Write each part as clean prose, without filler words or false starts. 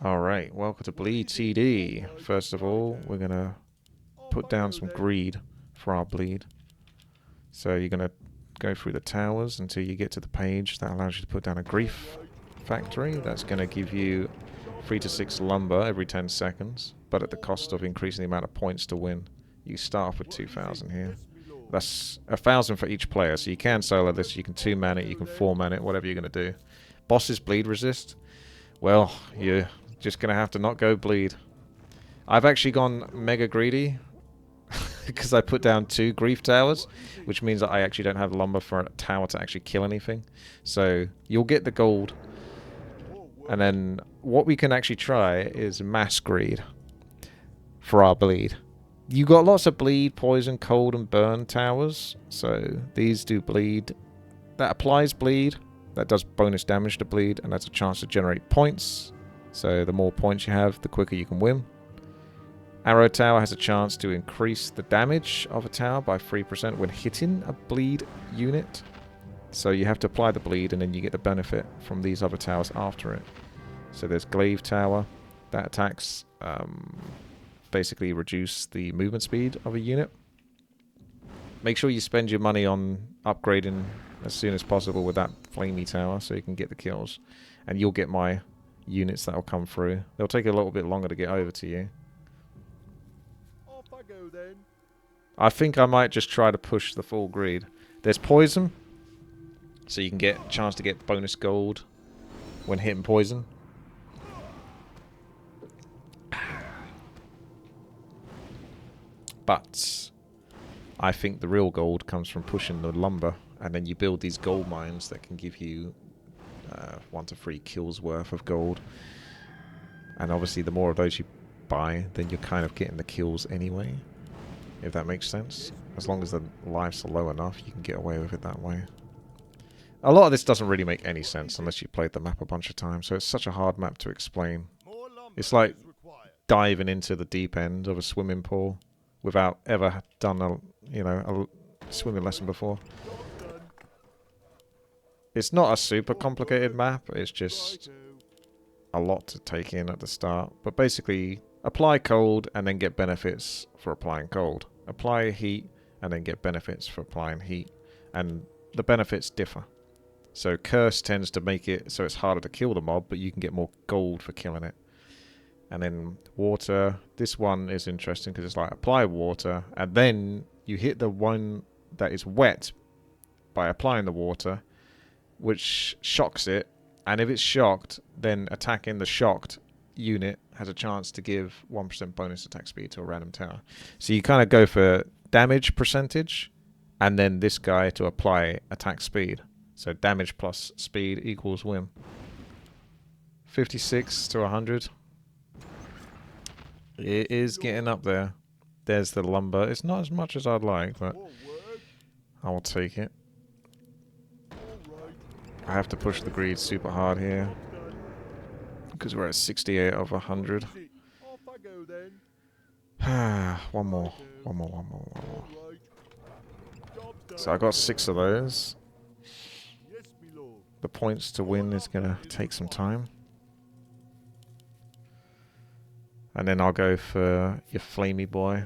Alright, welcome to Bleed TD. First of all, we're going to put down some greed for our bleed. So you're going to go through the towers until you get to the page that allows you to put down a grief factory. That's going to give you 3 to 6 lumber every 10 seconds, but at the cost of increasing the amount of points to win. You start off with 2,000 here. That's 1,000 for each player, so you can solo this, you can 2-man it, you can 4-man it, whatever you're going to do. Bosses bleed resist. Well, you're just going to have to not go bleed. I've actually gone mega greedy because I put down 2 grief towers, which means that I actually don't have lumber for a tower to actually kill anything. So you'll get the gold. And then what we can actually try is mass greed for our bleed. You got lots of bleed, poison, cold, and burn towers. So these do bleed. That applies bleed. That does bonus damage to bleed, and that's a chance to generate points. So the more points you have, the quicker you can win. Arrow Tower has a chance to increase the damage of a tower by 3% when hitting a bleed unit. So you have to apply the bleed, and then you get the benefit from these other towers after it. So there's Glaive Tower. That attacks basically reduce the movement speed of a unit. Make sure you spend your money on upgrading as soon as possible with that flamey tower so you can get the kills. And you'll get my units that will come through. They'll take a little bit longer to get over to you. Off I go then. I think I might just try to push the full greed. There's poison, so you can get a chance to get bonus gold when hitting poison. But I think the real gold comes from pushing the lumber, and then you build these gold mines that can give you 1 to 3 kills worth of gold. And obviously the more of those you buy, then you're kind of getting the kills anyway, if that makes sense. As long as the lives are low enough, you can get away with it that way. A lot of this doesn't really make any sense unless you played the map a bunch of times, so it's such a hard map to explain. It's like diving into the deep end of a swimming pool without ever done a swimming lesson before. It's not a super complicated map, it's just a lot to take in at the start. But basically, apply cold and then get benefits for applying cold. Apply heat and then get benefits for applying heat. And the benefits differ. So curse tends to make it so it's harder to kill the mob, but you can get more gold for killing it. And then water, this one is interesting because it's like apply water and then you hit the one that is wet by applying the water, which shocks it, and if it's shocked, then attacking the shocked unit has a chance to give 1% bonus attack speed to a random tower. So you kind of go for damage percentage, and then this guy to apply attack speed. So damage plus speed equals win. 56 to 100. It is getting up there. There's the lumber. It's not as much as I'd like, but I will take it. I have to push the greed super hard here because we're at 68 of 100. One more. So I got 6 of those. The points to win is going to take some time. And then I'll go for your flamey boy.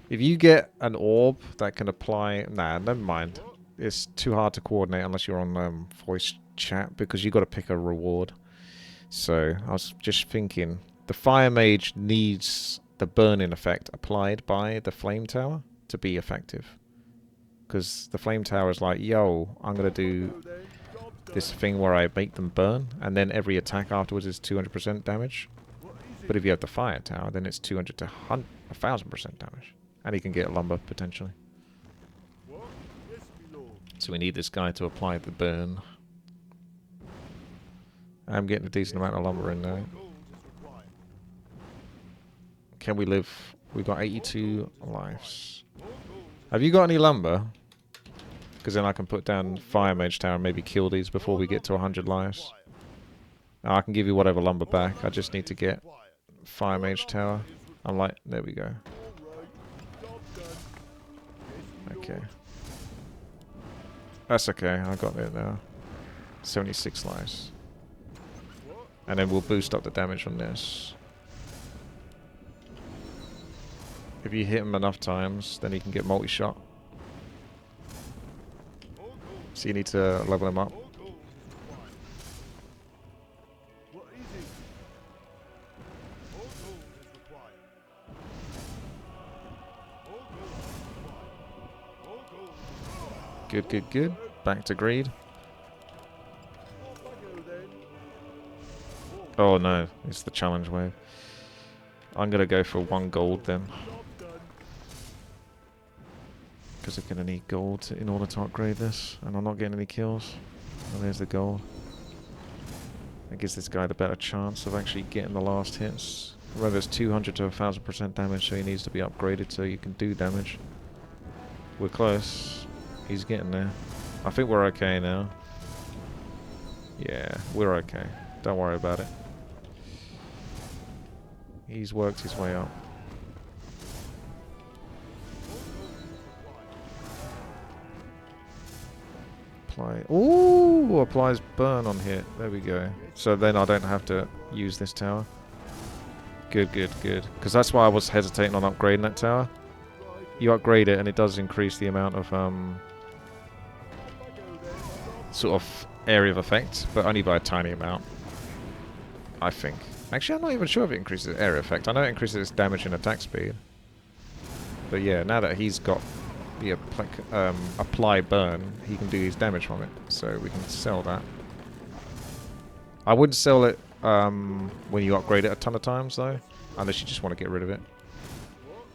If you get an orb that can apply... Nah, never mind. It's too hard to coordinate unless you're on voice chat because you got to pick a reward. So I was just thinking, the fire mage needs the burning effect applied by the flame tower to be effective. Because the flame tower is like, yo, I'm going to do this thing where I make them burn, and then every attack afterwards is 200% damage. But if you have the fire tower, then it's 200 to 1,000% damage. And he can get lumber, potentially. So we need this guy to apply the burn. I'm getting a decent amount of lumber in there. Can we live? We've got 82 lives. Have you got any lumber? Because then I can put down Fire Mage Tower and maybe kill these before we get to 100 lives. I can give you whatever lumber back. I just need to get Fire Mage Tower. I'm like, there we go. Okay. That's okay, I got it now. 76 lives. And then we'll boost up the damage on this. If you hit him enough times, then he can get multi-shot. So you need to level him up. Good, good, good. Back to greed. Oh no, it's the challenge wave. I'm gonna go for 1 gold then. Because I'm gonna need gold in order to upgrade this. And I'm not getting any kills. Oh, there's the gold. That gives this guy the better chance of actually getting the last hits. Remember, it's 200 to 1000% damage, so he needs to be upgraded so you can do damage. We're close. He's getting there. I think we're okay now. Yeah, we're okay. Don't worry about it. He's worked his way up. Apply. Ooh, applies burn on hit. There we go. So then I don't have to use this tower. Good, good, good. Because that's why I was hesitating on upgrading that tower. You upgrade it and it does increase the amount of sort of area of effect, but only by a tiny amount, I think. Actually, I'm not even sure if it increases area effect. I know it increases its damage and attack speed. But yeah, now that he's got the apply burn, he can do his damage from it. So we can sell that. I wouldn't sell it when you upgrade it a ton of times, though. Unless you just want to get rid of it.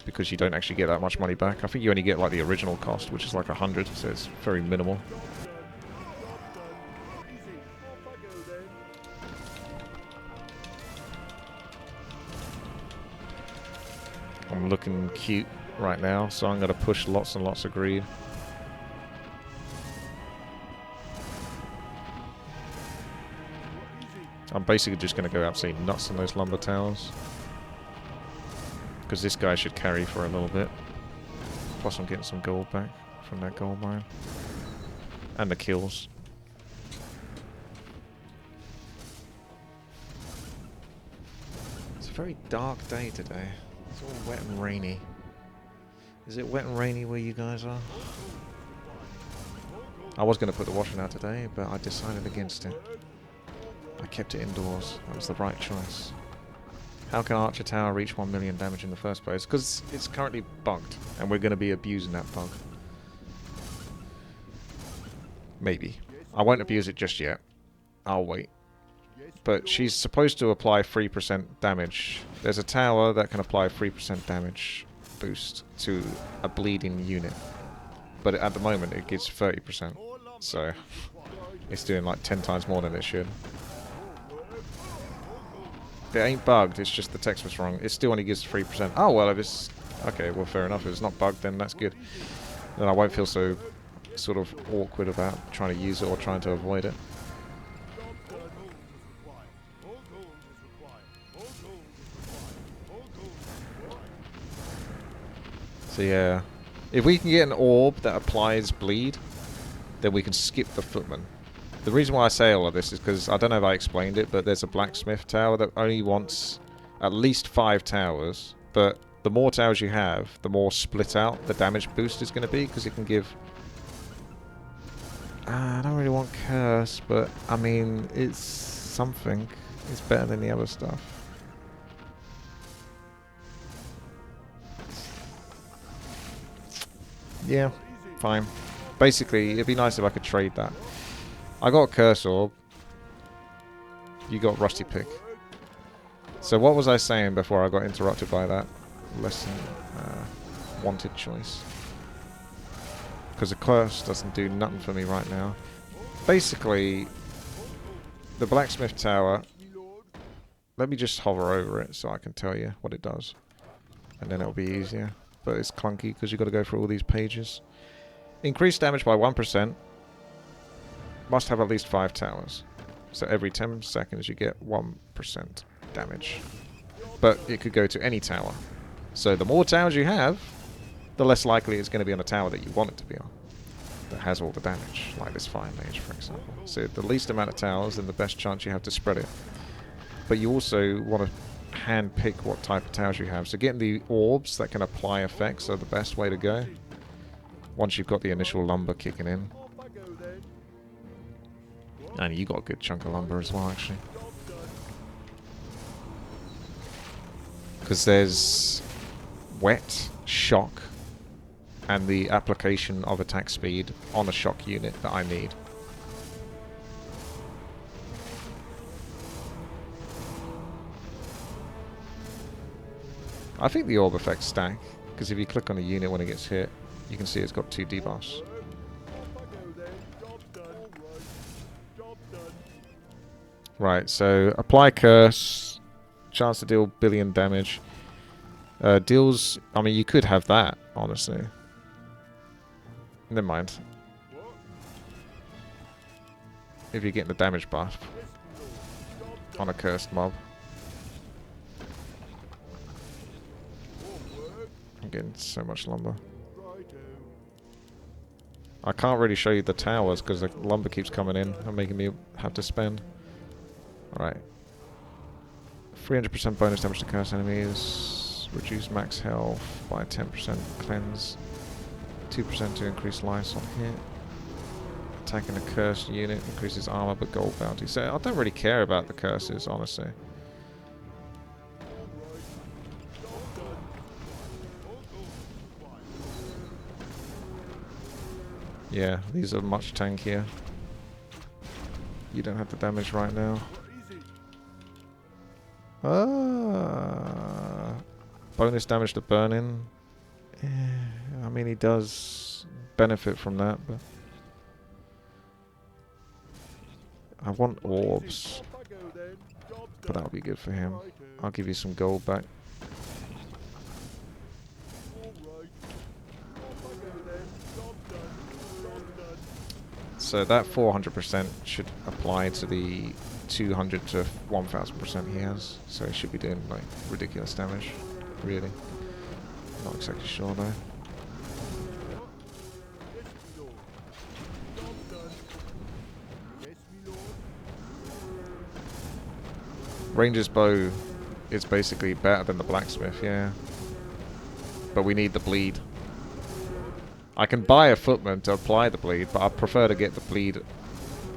Because you don't actually get that much money back. I think you only get like the original cost, which is like 100, so it's very minimal. I'm looking cute right now, so I'm going to push lots and lots of greed. I'm basically just going to go absolutely nuts on those lumber towers. Because this guy should carry for a little bit. Plus I'm getting some gold back from that gold mine. And the kills. It's a very dark day today. It's all wet and rainy. Is it wet and rainy where you guys are? I was going to put the washing out today, but I decided against it. I kept it indoors. That was the right choice. How can Archer Tower reach 1 million damage in the first place? Because it's currently bugged, and we're going to be abusing that bug. Maybe. I won't abuse it just yet. I'll wait. But she's supposed to apply 3% damage. There's a tower that can apply 3% damage boost to a bleeding unit. But at the moment it gives 30%. So it's doing like 10 times more than it should. It ain't bugged, it's just the text was wrong. It still only gives 3%. Oh, well, if it's... Okay, well, fair enough. If it's not bugged, then that's good. Then I won't feel so sort of awkward about trying to use it or trying to avoid it. So, yeah. If we can get an orb that applies bleed, then we can skip the footman. The reason why I say all of this is because, I don't know if I explained it, but there's a blacksmith tower that only wants at least 5 towers. But the more towers you have, the more split out the damage boost is going to be, because it can give... I don't really want curse, but I mean, it's something. It's better than the other stuff. Yeah, fine. Basically, it'd be nice if I could trade that. I got a curse orb. You got rusty pick. So what was I saying before I got interrupted by that lesson wanted choice? Because the curse doesn't do nothing for me right now. Basically, the blacksmith tower. Let me just hover over it so I can tell you what it does, and then it'll be easier. But it's clunky because you've got to go through all these pages. Increase damage by 1%. Must have at least 5 towers. So every 10 seconds you get 1% damage. But it could go to any tower. So the more towers you have, the less likely it's going to be on a tower that you want it to be on. That has all the damage. Like this Fire Mage, for example. So the least amount of towers, then the best chance you have to spread it. but you also want to hand pick what type of towers you have. So getting the orbs that can apply effects are the best way to go. Once you've got the initial lumber kicking in. Off I go then. And you got a good chunk of lumber as well, actually. Job done. Because there's wet, shock, and the application of attack speed on a shock unit that I need. I think the orb effects stack, because if you click on a unit when it gets hit, you can see it's got 2 debuffs. Off I go then. Job done. Alright. Job done. Right, so apply curse, chance to deal billion damage. Deals, I mean, you could have that, honestly. Never mind. What? If you're getting the damage buff Yes, my lord. Job on a cursed mob. More work. I'm getting so much lumber. Righto. I can't really show you the towers because the lumber keeps coming in and making me have to spend. Alright. 300% bonus damage to curse enemies. Reduce max health by 10% cleanse. 2% to increase life on hit. Attacking a cursed unit increases armor but gold bounty. So I don't really care about the curses, honestly. Yeah, these are much tankier. You don't have the damage right now. Ah, bonus damage to burning. I mean, he does benefit from that, but I want orbs, but that'll be good for him. I'll give you some gold back. So that 400% should apply to the 200 to 1000% he has. So he should be doing like ridiculous damage, really. Not exactly sure though. Ranger's bow is basically better than the blacksmith, yeah. But we need the bleed. I can buy a footman to apply the bleed, but I prefer to get the bleed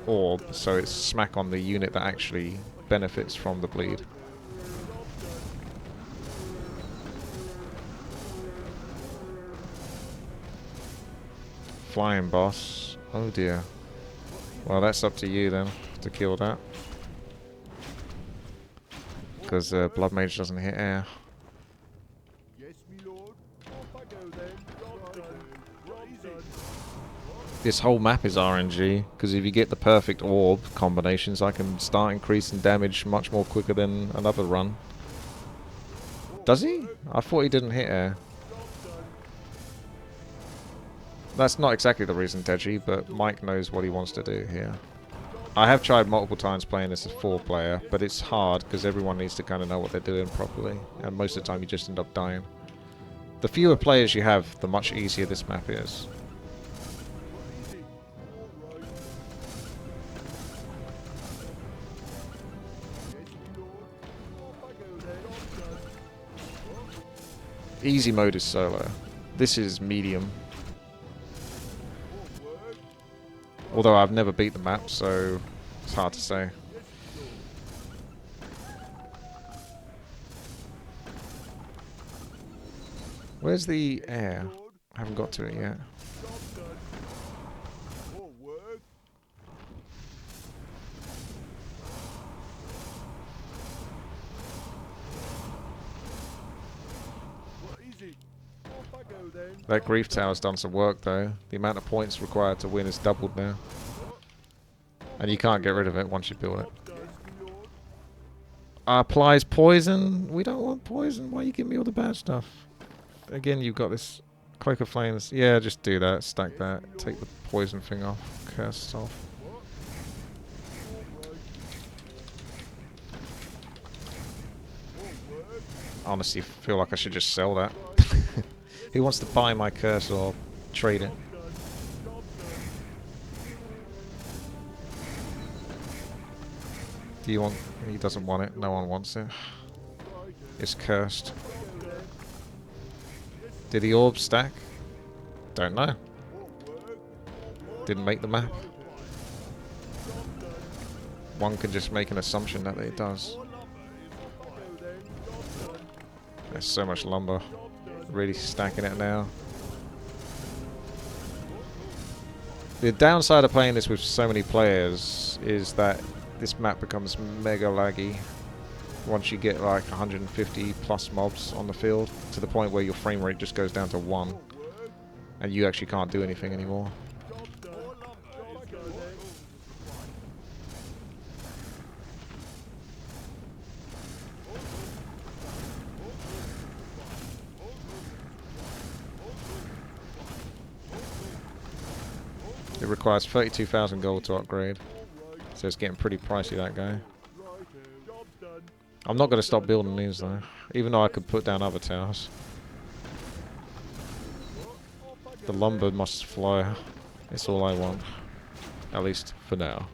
orb, so it's smack on the unit that actually benefits from the bleed. Flying boss. Oh dear. Well, that's up to you then, to kill that. Because Blood Mage doesn't hit air. Yes, me lord. Off I go then. Job done. Job done. This whole map is RNG, because if you get the perfect orb combinations, I can start increasing damage much more quicker than another run. Does he? I thought he didn't hit air. That's not exactly the reason, Deji, but Mike knows what he wants to do here. I have tried multiple times playing this as 4-player, but it's hard because everyone needs to kind of know what they're doing properly, and most of the time you just end up dying. The fewer players you have, the much easier this map is. Easy mode is solo. This is medium. Although I've never beat the map, so it's hard to say. Where's the air? I haven't got to it yet. That grief tower's done some work though. The amount of points required to win is doubled now. And you can't get rid of it once you build it. Applies poison? We don't want poison. Why you give me all the bad stuff? Again, you've got this Cloak of Flames. Yeah, just do that. Stack that. Take the poison thing off. Curse off. I honestly feel like I should just sell that. Who wants to buy my curse or trade it? Do you want... He doesn't want it. No one wants it. It's cursed. Did the orb stack? Don't know. Didn't make the map. One can just make an assumption that it does. There's so much lumber. Really stacking it now. The downside of playing this with so many players is that this map becomes mega laggy once you get like 150 plus mobs on the field, to the point where your frame rate just goes down to 1 and you actually can't do anything anymore. It requires 32,000 gold to upgrade, so it's getting pretty pricey, that guy. I'm not going to stop building these though, even though I could put down other towers. The lumber must flow. It's all I want, at least for now.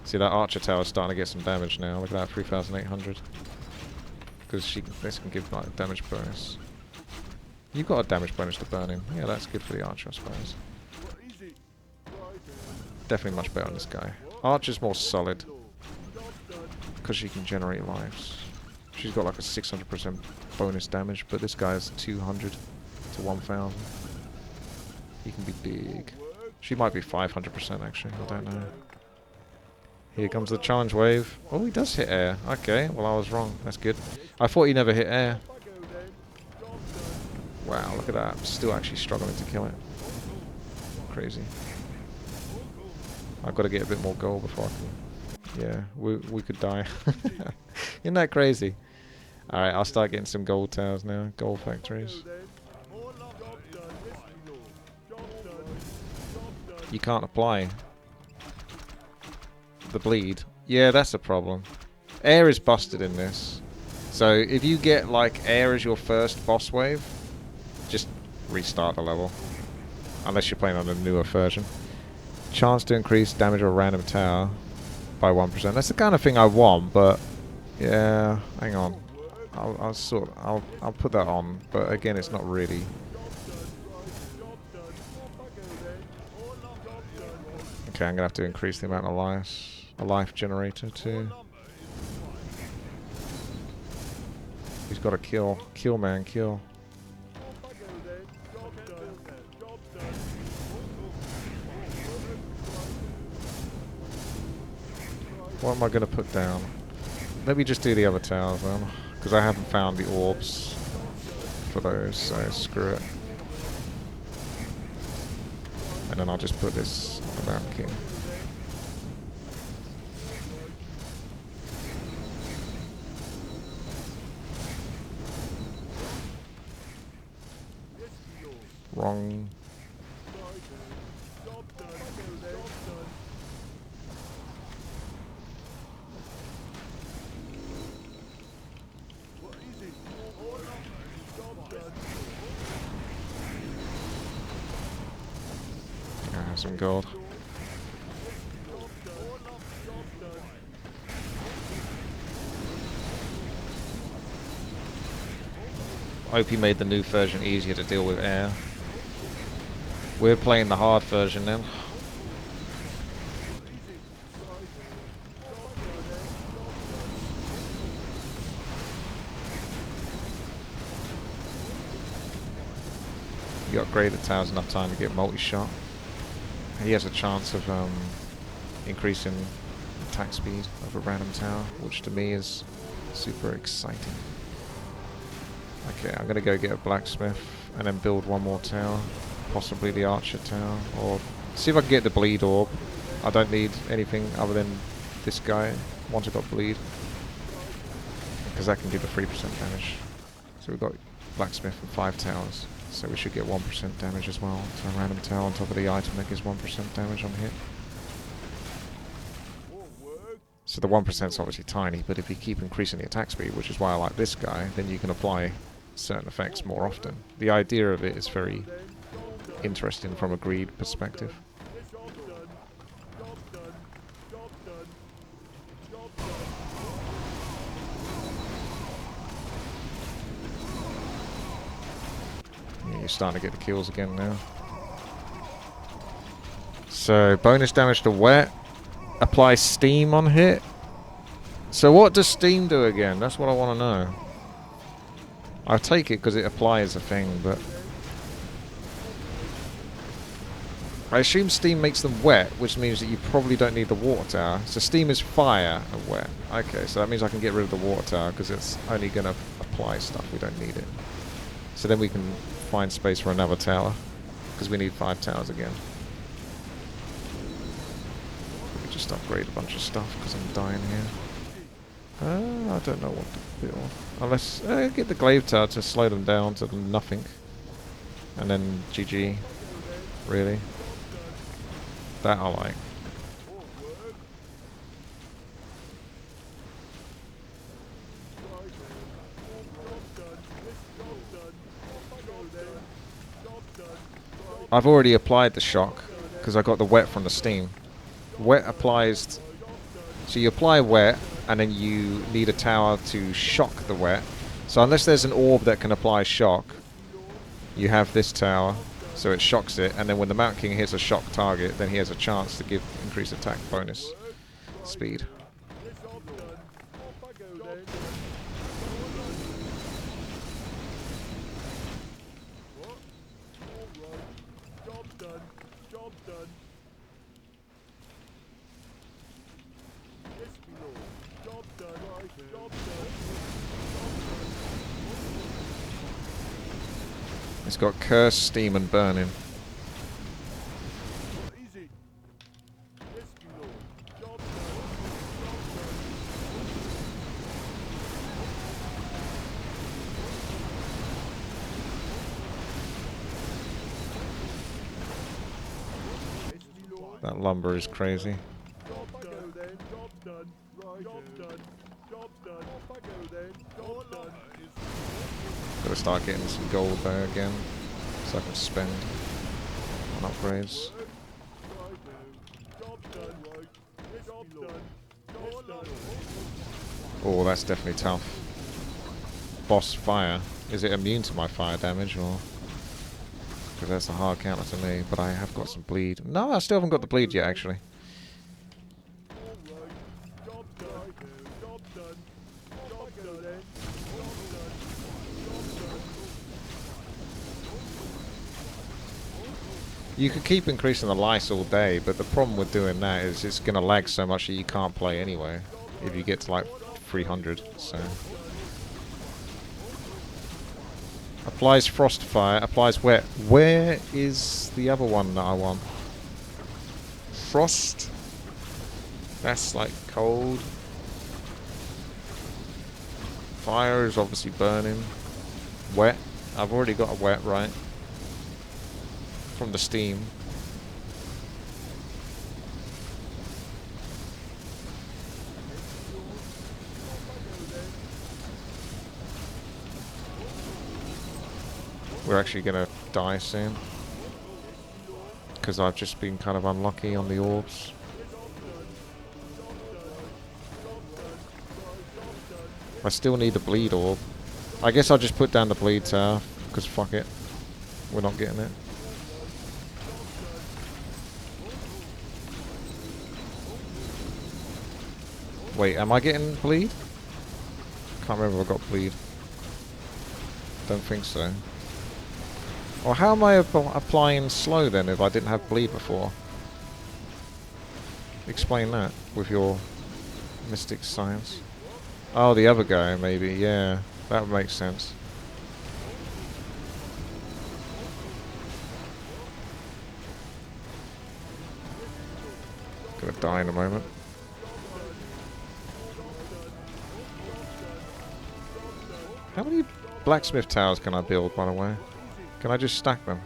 See, that archer tower is starting to get some damage now. Look at that, 3,800. Because this can give like a damage bonus. You've got a damage bonus to burning. Yeah, that's good for the archer, I suppose. Definitely much better on this guy. Archer's more solid because she can generate lives. She's got like a 600% bonus damage, but this guy's 200 to 1,000. He can be big. She might be 500% actually, I don't know. Here comes the challenge wave. Oh, he does hit air. Okay, well I was wrong. That's good. I thought he never hit air. Wow, look at that. I'm still actually struggling to kill it. Crazy. I've got to get a bit more gold before I can... Yeah, we could die. Isn't that crazy? Alright, I'll start getting some gold towers now. Gold factories. You can't apply the bleed. Yeah, that's a problem. Air is busted in this. So if you get like air as your first boss wave, just restart the level. Unless you're playing on a newer version. Chance to increase damage of a random tower by 1%. That's the kind of thing I want, but yeah, hang on. I'll put that on, but again, it's not really. Okay, I'm gonna have to increase the amount of lives. A life generator too. He's got to kill. Kill, man, kill. What am I going to put down? Maybe just do the other towers then, because I haven't found the orbs for those, so screw it. And then I'll just put this on the Mountain King. Wrong. Some gold. I hope he made the new version easier to deal with air. We're playing the hard version then. You upgrade the towers enough time to get multi-shot. He has a chance of increasing attack speed of a random tower, which to me is super exciting. Okay, I'm gonna go get a blacksmith and then build one more tower, possibly the archer tower, or see if I can get the bleed orb. I don't need anything other than this guy once I've got bleed, because that can do the 3% damage. So we've got blacksmith and 5 towers. So we should get 1% damage as well to a random tower on top of the item that gives 1% damage on hit. So the 1% is obviously tiny, but if you keep increasing the attack speed, which is why I like this guy, then you can apply certain effects more often. The idea of it is very interesting from a greed perspective. you're starting to get the kills again now. So, bonus damage to wet. Apply steam on hit. So what does steam do again? That's what I want to know. I'll take it because it applies a thing, but... I assume steam makes them wet, which means that you probably don't need the water tower. So steam is fire and wet. Okay, so that means I can get rid of the water tower because it's only going to apply stuff. We don't need it. So then we can find space for another tower because we need 5 towers again. We just upgrade a bunch of stuff because I'm dying here. I don't know what to build. Unless, get the glaive tower to slow them down to nothing. And then GG. Really? That I like. I've already applied the shock because I got the wet from the steam. Wet applies... So you apply wet and then you need a tower to shock the wet. So unless there's an orb that can apply shock, you have this tower. So it shocks it, and then when the Mountain King hits a shock target, then he has a chance to give increased attack bonus speed. It's got curse, steam, and burning. That lumber is crazy. Gotta start getting some gold there again, so I can spend on upgrades. Oh, that's definitely tough. Boss fire. Is it immune to my fire damage, or...? Because that's a hard counter to me, but I have got some bleed. No, I still haven't got the bleed yet, actually. You could keep increasing the lice all day, but the problem with doing that is it's going to lag so much that you can't play anyway. If you get to like 300, so... Applies frost fire, applies wet. Where is the other one that I want? Frost? That's like cold. Fire is obviously burning. Wet. I've already got a wet, right? From the steam. We're actually gonna die soon. Because I've just been kind of unlucky on the orbs. I still need a bleed orb. I guess I'll just put down the bleed tower, because fuck it. We're not getting it. Wait, am I getting bleed? Can't remember if I got bleed. Don't think so. Or how am I applying slow then if I didn't have bleed before? Explain that with your mystic science. Oh, the other guy maybe, yeah. That would make sense. Gonna die in a moment. How many blacksmith towers can I build, by the way? Can I just stack them?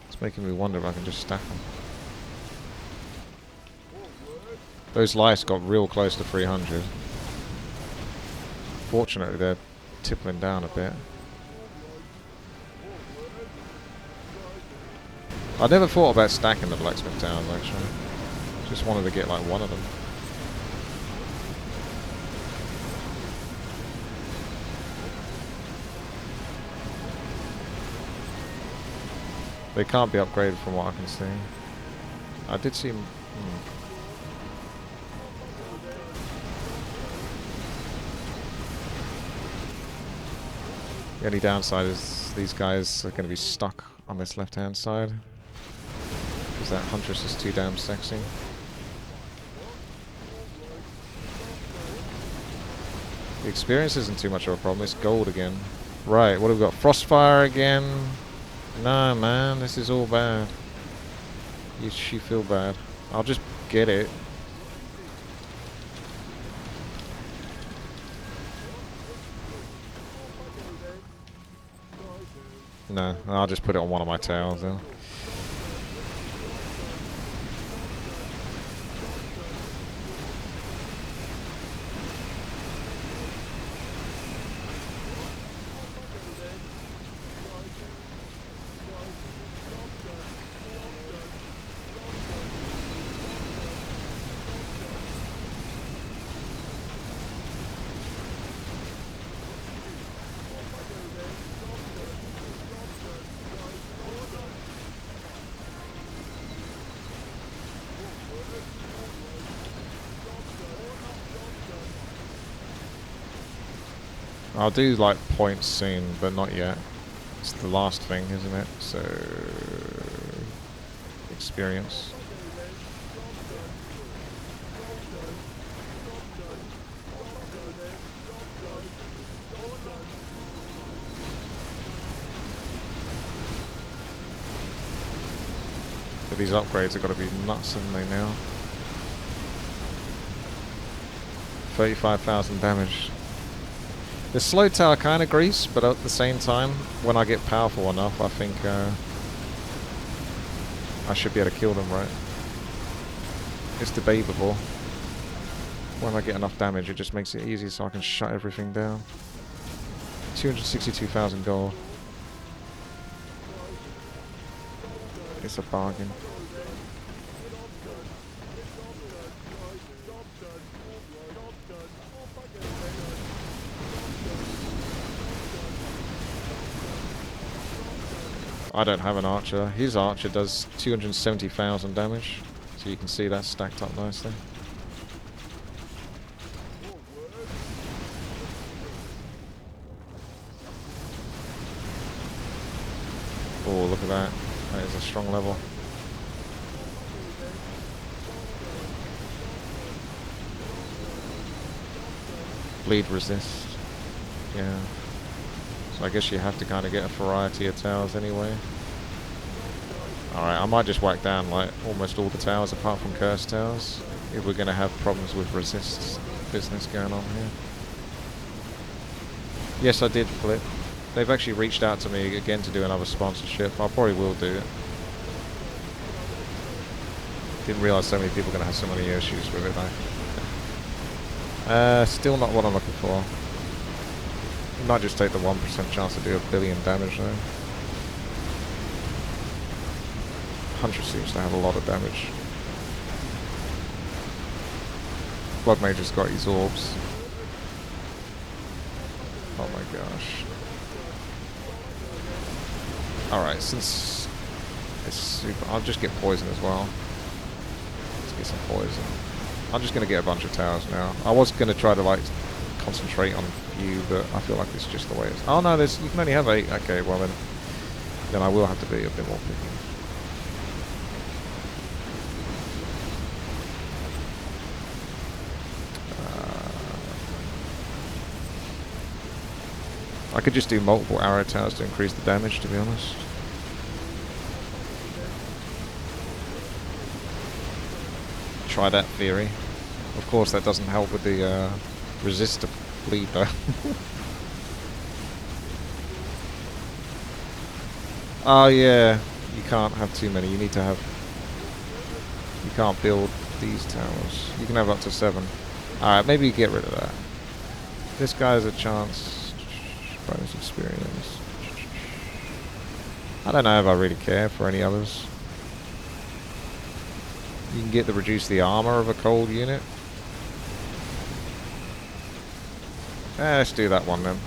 It's making me wonder if I can just stack them. Those lice got real close to 300. Fortunately, they're tippling down a bit. I never thought about stacking the blacksmith towers, actually. Just wanted to get like one of them. They can't be upgraded from what I can see. I did see... The only downside is these guys are going to be stuck on this left-hand side. Because that Huntress is too damn sexy. The experience isn't too much of a problem. It's gold again. Right, what have we got? Frostfire again. No, man, this is all bad. You feel bad. I'll just get it. No, I'll just put it on one of my towers then. I'll do like points soon, but not yet. It's the last thing, isn't it? So experience. But these upgrades have got to be nuts, haven't they now? 35,000 damage. The slow tower kind of grease, but at the same time, when I get powerful enough, I think I should be able to kill them, right? It's debatable. When I get enough damage, it just makes it easy so I can shut everything down. 262,000 gold. It's a bargain. I don't have an archer. His archer does 270,000 damage. So you can see that's stacked up nicely. Oh, look at that. That is a strong level. Bleed resist. Yeah. So I guess you have to kind of get a variety of towers anyway. Alright, I might just whack down like almost all the towers apart from cursed towers if we're going to have problems with resist business going on here. Yes, I did flip. They've actually reached out to me again to do another sponsorship. I probably will do it. Didn't realise so many people are going to have so many issues with it though. Still not what I'm looking for. Might just take the 1% chance to do 1 billion damage though. Huntress seems to have a lot of damage. Blood Mage's got his orbs. Oh my gosh. Alright, since it's super... I'll just get poison as well. Let's get some poison. I'm just going to get a bunch of towers now. I was going to try to like concentrate on a few, but I feel like it's just the way it is. Oh no, there's, you can only have 8. Okay, well then I will have to be a bit more picky. I could just do multiple arrow towers to increase the damage, to be honest. Try that theory. Of course, that doesn't help with the resist to bleed, though. Oh yeah, you can't have too many. You need to have... You can't build these towers. You can have up to 7. Alright, maybe you get rid of that. This guy has a chance. Bonus experience. I don't know if I really care for any others. You can get the reduce the armor of a cold unit. Let's do that one then.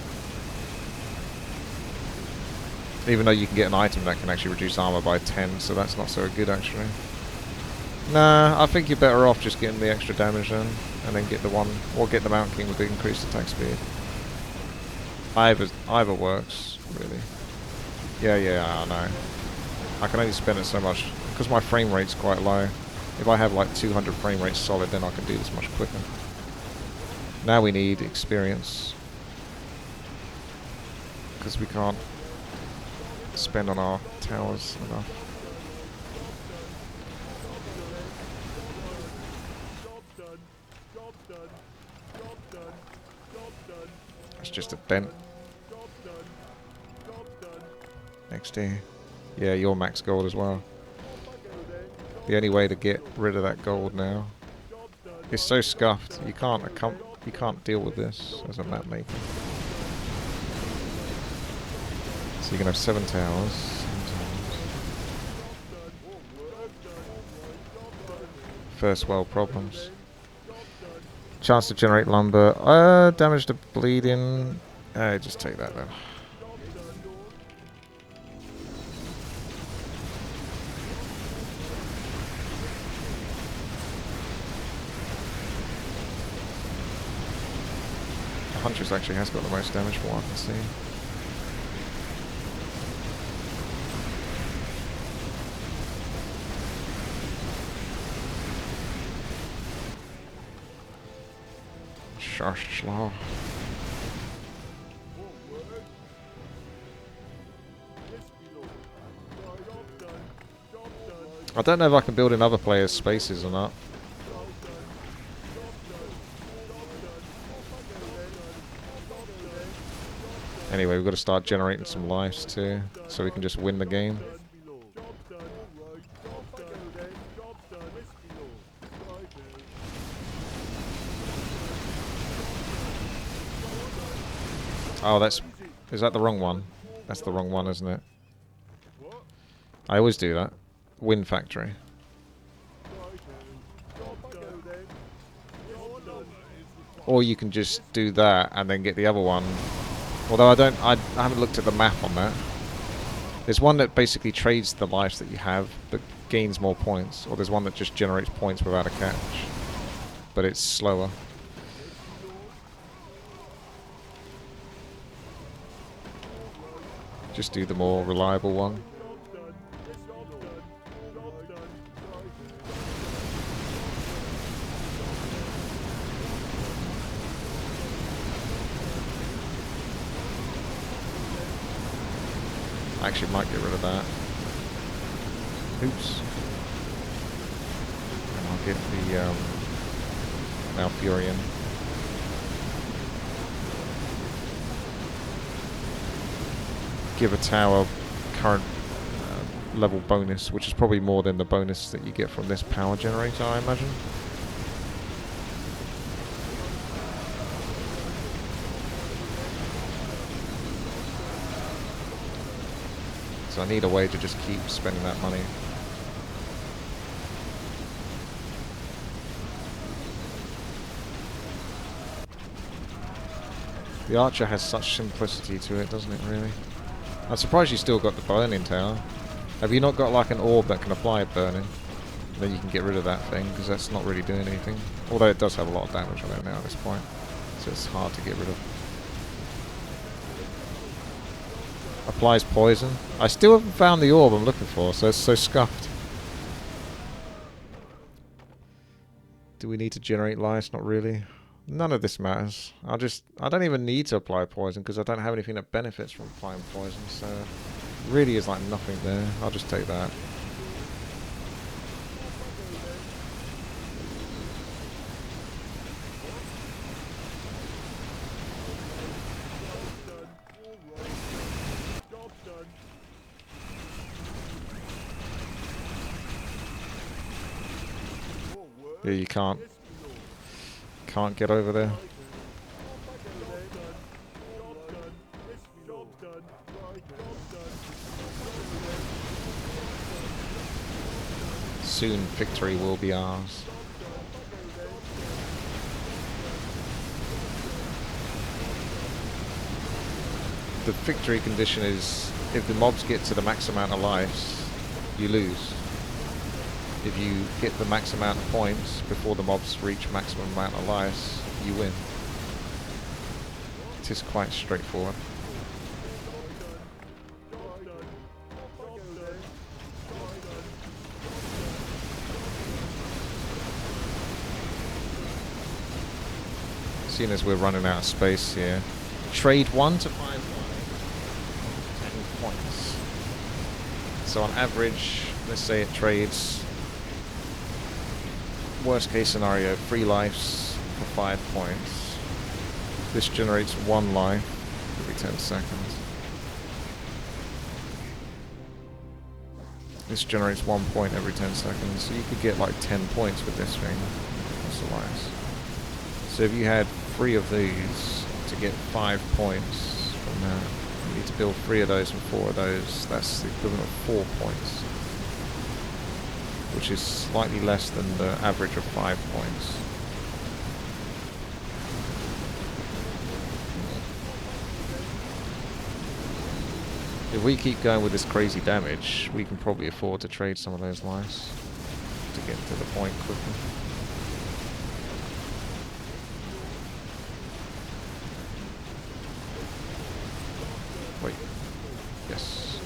Even though you can get an item that can actually reduce armor by 10, so that's not so good actually. Nah, I think you're better off just getting the extra damage then, and then get the one, or get the Mount King with the increased attack speed. Either works, really. Yeah, I know. I can only spend it so much, because my frame rate's quite low. If I have like 200 frame rates solid, then I can do this much quicker. Now we need experience, because we can't spend on our towers enough. It's just a dent. Next here. Yeah, you're max gold as well. The only way to get rid of that gold now. It's so scuffed. You can't deal with this as a map maker. So you can have 7 towers. First world problems. Chance to generate lumber. Damage to bleeding. Just take that then. The Huntress actually has got the most damage from what I can see. Slow. I don't know if I can build in other players' spaces or not. Anyway, we've got to start generating some lives too, so we can just win the game. Oh, is that the wrong one? That's the wrong one, isn't it? I always do that. Win factory. Or you can just do that and then get the other one. Although I haven't looked at the map on that. There's one that basically trades the lives that you have, but gains more points. Or there's one that just generates points without a catch. But it's slower. Just do the more reliable one. I actually might get rid of that. Oops. And I'll get the Malfurion. Give a tower current level bonus, which is probably more than the bonus that you get from this power generator, I imagine. So I need a way to just keep spending that money. The archer has such simplicity to it, doesn't it, really? I'm surprised you still got the burning tower. Have you not got like an orb that can apply burning? Then you can get rid of that thing, because that's not really doing anything. Although it does have a lot of damage on it now at this point. So it's hard to get rid of. Applies poison. I still haven't found the orb I'm looking for, so it's so scuffed. Do we need to generate lice? Not really. None of this matters. I don't even need to apply poison because I don't have anything that benefits from applying poison, so really is like nothing there. I'll just take that. Yeah, you can't get over there. soon victory will be ours. The victory condition is if the mobs get to the max amount of lives, you lose. If you get the max amount of points before the mobs reach maximum amount of lives, you win. It is quite straightforward. Seeing as we're running out of space here, trade 1 to 5 10 points. So on average, let's say it trades, worst case scenario, 3 lives for 5 points. This generates 1 life every 10 seconds. This generates 1 point every 10 seconds. So you could get like 10 points with this thing. That's the lives. So if you had 3 of these to get 5 points from that, you need to build 3 of those and 4 of those. That's the equivalent of 4 points, which is slightly less than the average of 5 points. If we keep going with this crazy damage, we can probably afford to trade some of those lives to get to the point quickly. Wait. Yes.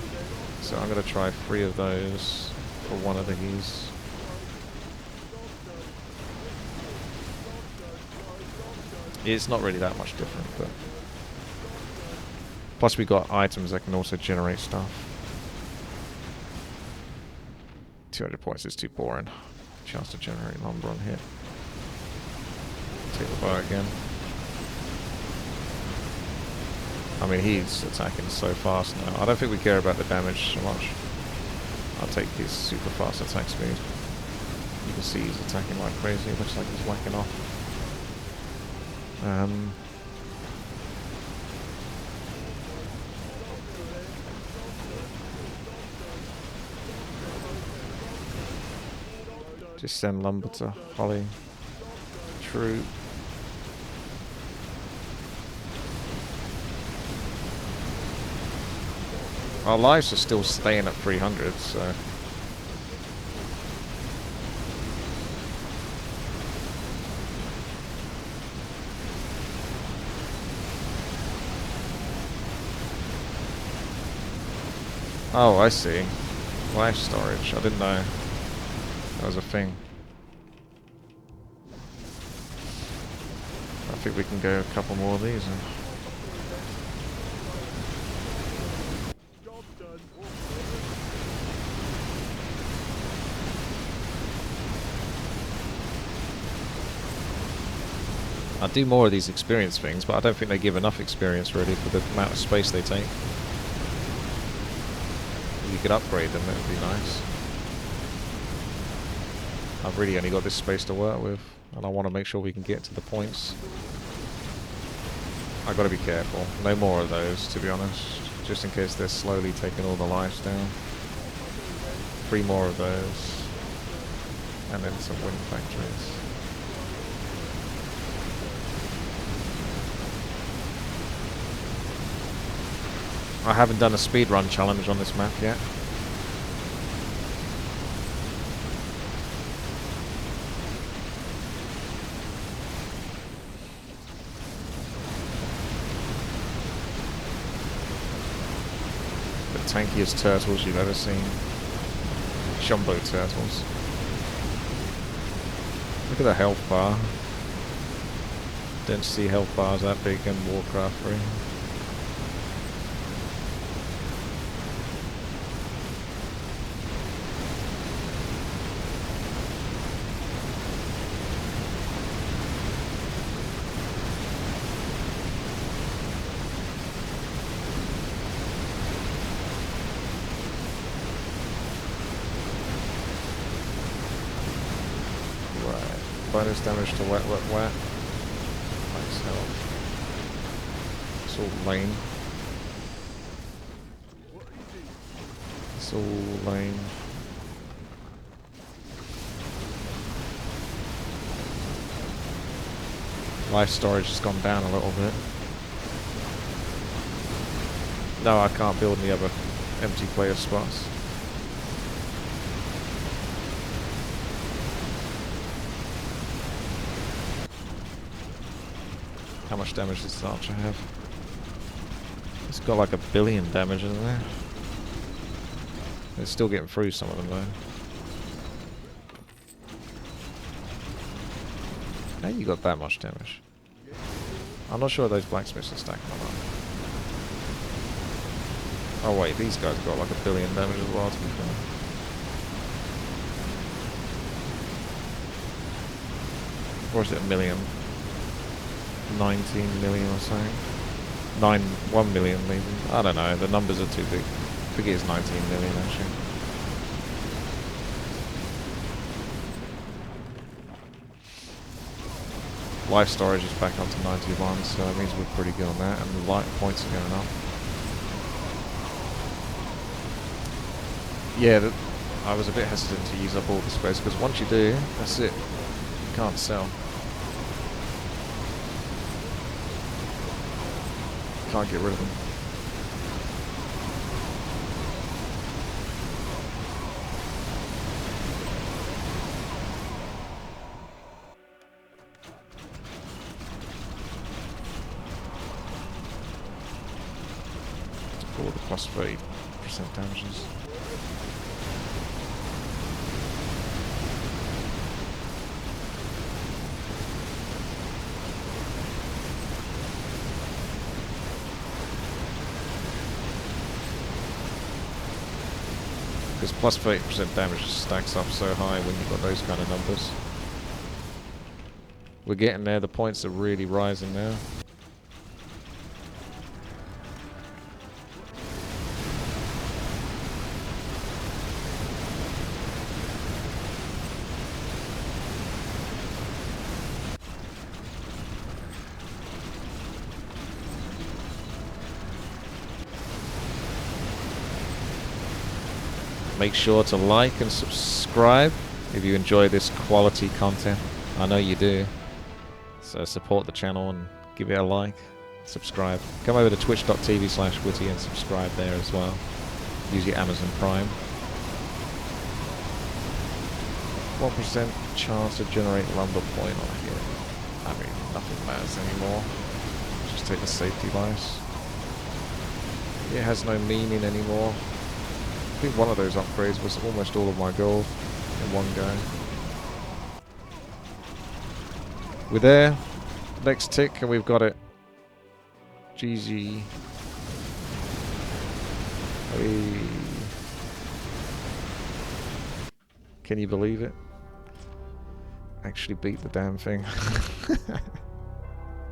So I'm going to try 3 of those for 1 of these. It's not really that much different, but plus we got items that can also generate stuff. 200 points is too boring. Chance to generate lumber on hit. Take the bow again. I mean, he's attacking so fast now. I don't think we care about the damage so much. I'll take his super fast attack speed. You can see he's attacking like crazy. It looks like he's whacking off. Just send lumber to Holly. True. Our lives are still staying at 300, so... Oh, I see. Life storage. I didn't know that was a thing. I think we can go a couple more of these. I'll do more of these experience things, but I don't think they give enough experience really for the amount of space they take. If you could upgrade them, that would be nice. I've really only got this space to work with, and I want to make sure we can get to the points. I've got to be careful. No more of those, to be honest, just in case they're slowly taking all the lives down. 3 more of those, and then some wind factories. I haven't done a speedrun challenge on this map yet. The tankiest turtles you've ever seen. Jumbo turtles. Look at the health bar. Didn't see health bars that big in Warcraft 3. Bonus damage to wet, wet, wet. Nice health. It's all lame. It's all lame. Life storage has gone down a little bit. No, I can't build any other empty player spots. How much damage does this archer have? It's got like 1 billion damage in there. It's still getting through some of them though. How you got that much damage? I'm not sure those blacksmiths are stacking or not. Oh wait, these guys got like 1 billion damage as well, to be fair. Or is it 1 million? 19 million or something? 1 million maybe. I don't know, the numbers are too big. I think it's 19 million actually. Life storage is back up to 91, so that means we're pretty good on that, and the light points are going up. Yeah, I was a bit hesitant to use up all the space, because once you do, that's it. You can't sell. Can't get rid of them. All the plus 30% damages. Because plus 30% damage stacks up so high when you've got those kind of numbers. We're getting there, the points are really rising now. Make sure to like and subscribe if you enjoy this quality content. I know you do. So support the channel and give it a like, subscribe. Come over to twitch.tv/witty and subscribe there as well. Use your Amazon Prime. 1% chance to generate lumber point on here. I mean, nothing matters anymore. Just take the safety lives. It has no meaning anymore. I think one of those upgrades was almost all of my gold in one go. We're there. Next tick and we've got it. GG. Hey. Can you believe it? Actually beat the damn thing.